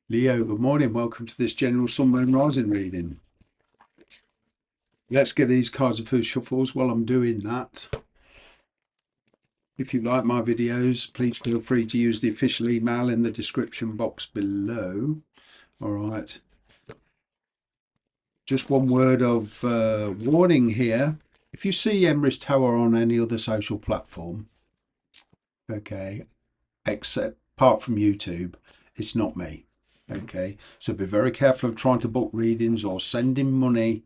Leo, good morning. Welcome to this general sun, moon, rising reading. Let's get these cards of food shuffles while I'm doing that. If you like my videos, please feel free to use the official email in the description box below. All right. Just one word of warning here. If you see Emrys Tower on any other social platform, okay, except apart from YouTube, it's not me. Okay, so be very careful of trying to book readings or sending money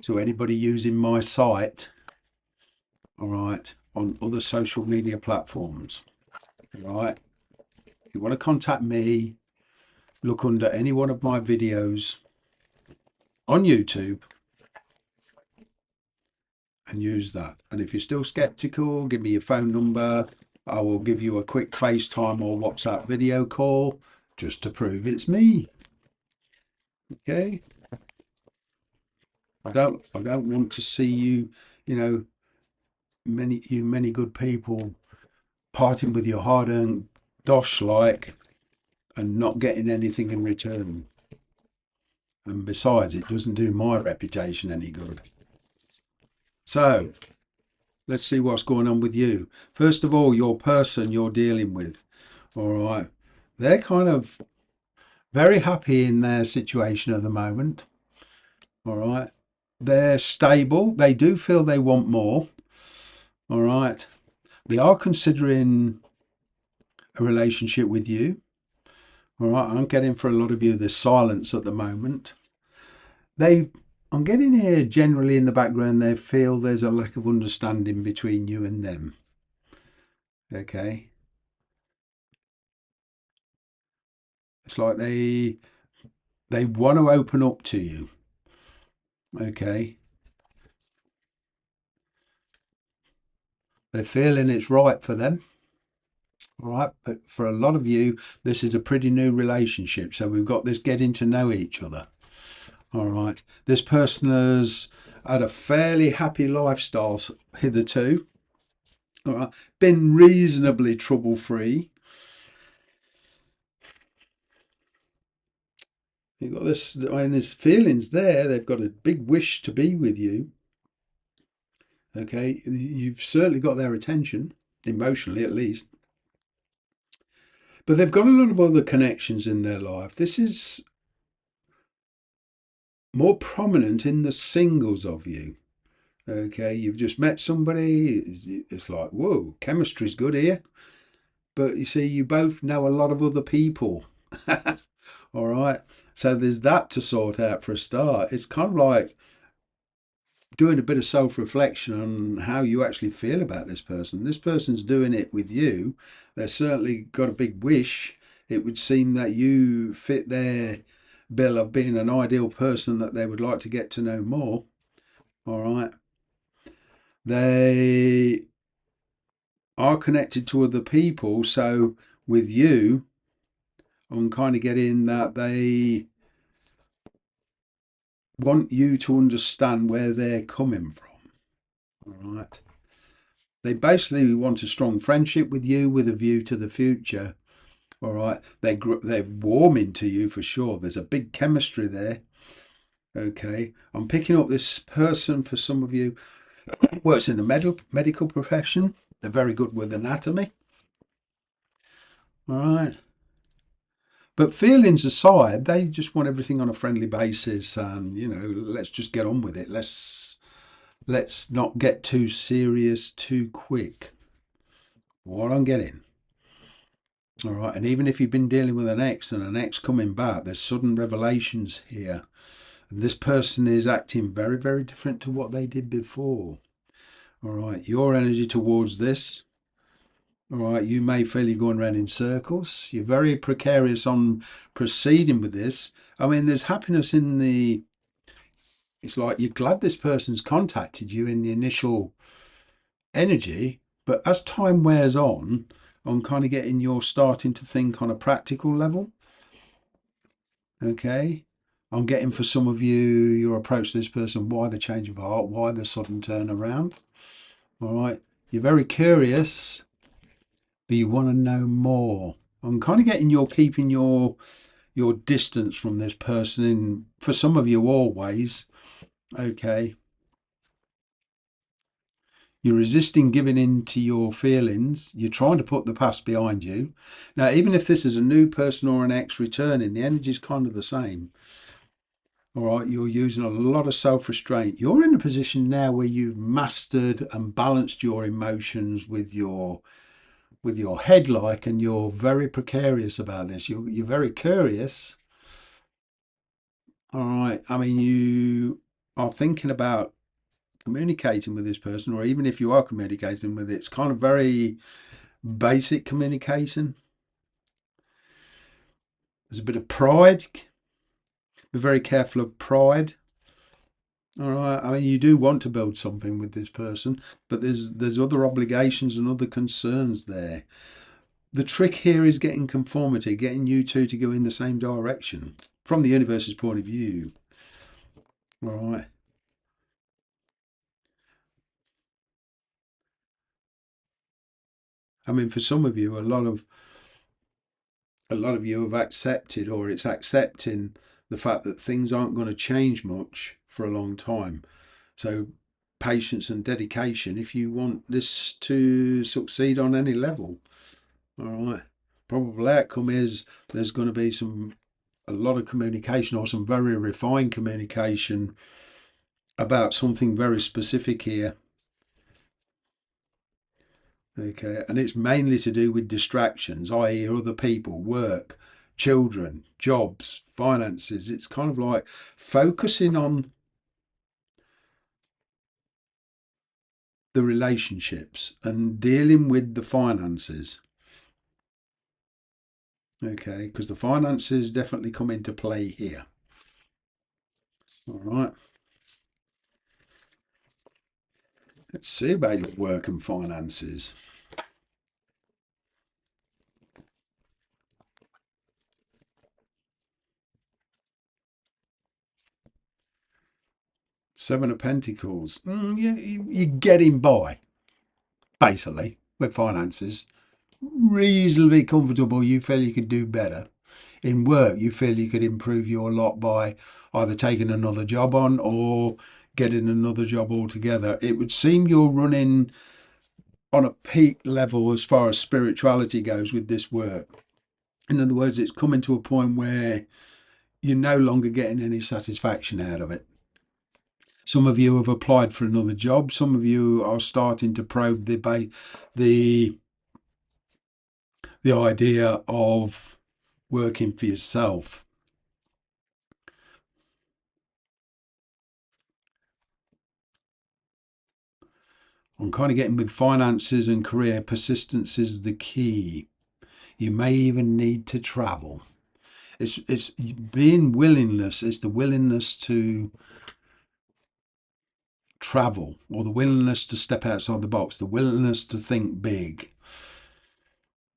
to anybody using my site, all right, on other social media platforms. All right, if you want to contact me, look under any one of my videos on YouTube and use that. And if you're still skeptical, give me your phone number. I will give you a quick FaceTime or WhatsApp video call just to prove it's me. Okay, I don't want to see you, many good people parting with your hard-earned dosh like and not getting anything in return. And besides, it doesn't do my reputation any good. So let's see what's going on with you. First of all, your person you're dealing with, all right, they're kind of very happy in their situation at the moment. All right, they're stable. They do feel they want more. All right, they are considering a relationship with you. All right, I'm getting for a lot of you there's silence at the moment. I'm getting here generally in the background they feel there's a lack of understanding between you and them. Okay, it's like they want to open up to you. Okay, they're feeling it's right for them. All right, but for a lot of you, this is a pretty new relationship. So we've got this getting to know each other. All right, this person has had a fairly happy lifestyle hitherto. All right, been reasonably trouble free. You've got this, I mean, there's feelings there. They've got a big wish to be with you. Okay, you've certainly got their attention, emotionally at least. But they've got a lot of other connections in their life. This is more prominent in the singles of you. Okay, you've just met somebody. It's like, whoa, chemistry's good here. But you see, you both know a lot of other people. All right. So there's that to sort out for a start. It's kind of like doing a bit of self-reflection on how you actually feel about this person. This person's doing it with you. They've certainly got a big wish. It would seem that you fit their bill of being an ideal person that they would like to get to know more. All right. They are connected to other people. So with you, I'm kind of getting that they want you to understand where they're coming from. All right. They basically want a strong friendship with you with a view to the future. All right. They're warming to you for sure. There's a big chemistry there. Okay. I'm picking up this person for some of you works in the medical profession. They're very good with anatomy. All right. But feelings aside, they just want everything on a friendly basis, and let's just get on with it. Let's not get too serious too quick. What I'm getting. All right, and even if you've been dealing with an ex and an ex coming back, there's sudden revelations here. And this person is acting very, very different to what they did before. All right, your energy towards this. All right, you may feel you're going around in circles. You're very precarious on proceeding with this. I mean, there's happiness in the. It's like you're glad this person's contacted you in the initial energy, but as time wears on, I'm kind of getting you're starting to think on a practical level. Okay. I'm getting for some of you, your approach to this person, why the change of heart, why the sudden turnaround. All right. You're very curious, but you want to know more. I'm kind of getting you're keeping your distance from this person, in for some of you always. Okay. You're resisting giving in to your feelings. You're trying to put the past behind you. Now, even if this is a new person or an ex returning, the energy is kind of the same. All right, you're using a lot of self-restraint. You're in a position now where you've mastered and balanced your emotions with your head, like, and you're very precarious about this. You're very curious. All right. I mean, you are thinking about communicating with this person, or even if you are communicating with it, it's kind of very basic communication. There's a bit of pride. Be very careful of pride. All right. I mean, you do want to build something with this person, but there's other obligations and other concerns there. The trick here is getting conformity, getting you two to go in the same direction from the universe's point of view. All right. I mean, for some of you, a lot of you have accepted, or it's accepting the fact that things aren't going to change much for a long time. So patience and dedication if you want this to succeed on any level. All right. Probable outcome is there's going to be a lot of communication, or some very refined communication about something very specific here. Okay, and it's mainly to do with distractions, i.e., other people, work, children, jobs, finances. It's kind of like focusing on the relationships and dealing with the finances. Okay, because the finances definitely come into play here. All right. Let's see about your work and finances. Seven of Pentacles. You're getting by, basically, with finances. Reasonably comfortable. You feel you could do better. In work, you feel you could improve your lot by either taking another job on or getting another job altogether. It would seem you're running on a peak level as far as spirituality goes with this work. In other words, it's coming to a point where you're no longer getting any satisfaction out of it. Some of you have applied for another job. Some of you are starting to probe the idea of working for yourself. I'm kind of getting with finances and career, persistence is the key. You may even need to travel. It's being willingness. It's the willingness to travel, or the willingness to step outside the box, the willingness to think big.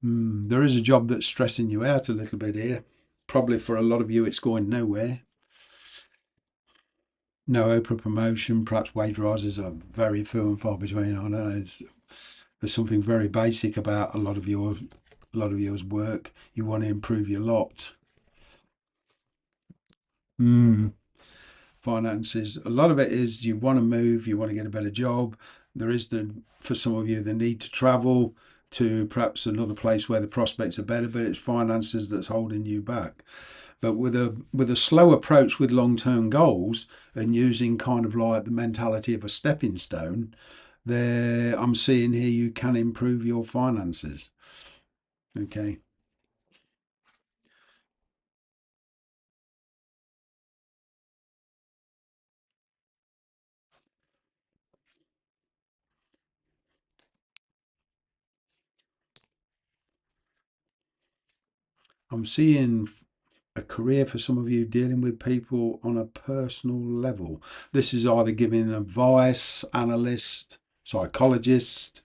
There is a job that's stressing you out a little bit here. Probably for a lot of you, it's going nowhere. No open promotion, perhaps wage rises are very few and far between. I know there's something very basic about a lot of yours work. You want to improve your lot. Finances. A lot of it is you want to move, you want to get a better job. There is for some of you the need to travel to perhaps another place where the prospects are better, but it's finances that's holding you back. But with a slow approach with long-term goals and using kind of like the mentality of a stepping stone, there I'm seeing here you can improve your finances. Okay. I'm seeing a career for some of you dealing with people on a personal level. This is either giving advice, analyst, psychologist,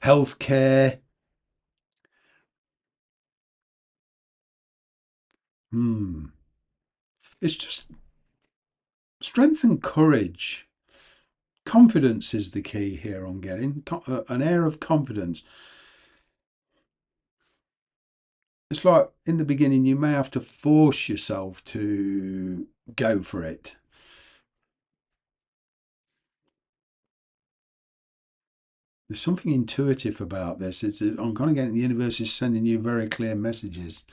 healthcare. It's just strength and courage. Confidence is the key here. I'm getting an air of confidence. it's like in the beginning, you may have to force yourself to go for it. There's something intuitive about this. I'm kind of getting the universe is sending you very clear messages,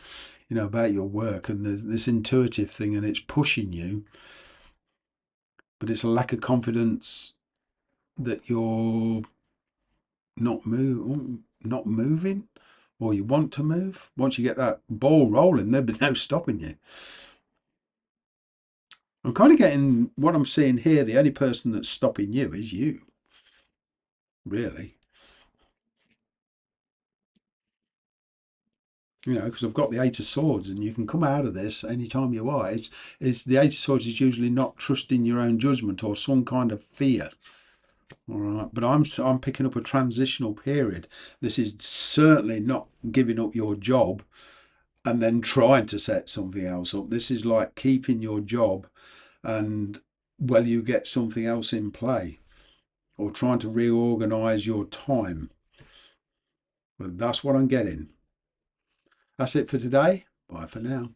about your work and this intuitive thing, and it's pushing you, but it's a lack of confidence that you're not moving, or you want to move. Once you get that ball rolling, there'll be no stopping you. I'm kind of getting what I'm seeing here. The only person that's stopping you is you, really. Because I've got the Eight of Swords, and you can come out of this anytime you are. It's the Eight of Swords is usually not trusting your own judgment or some kind of fear. All right, but I'm picking up a transitional period. This is certainly not giving up your job and then trying to set something else up. This is like keeping your job and you get something else in play, or trying to reorganize your time. But that's what I'm getting. That's it for today. Bye for now.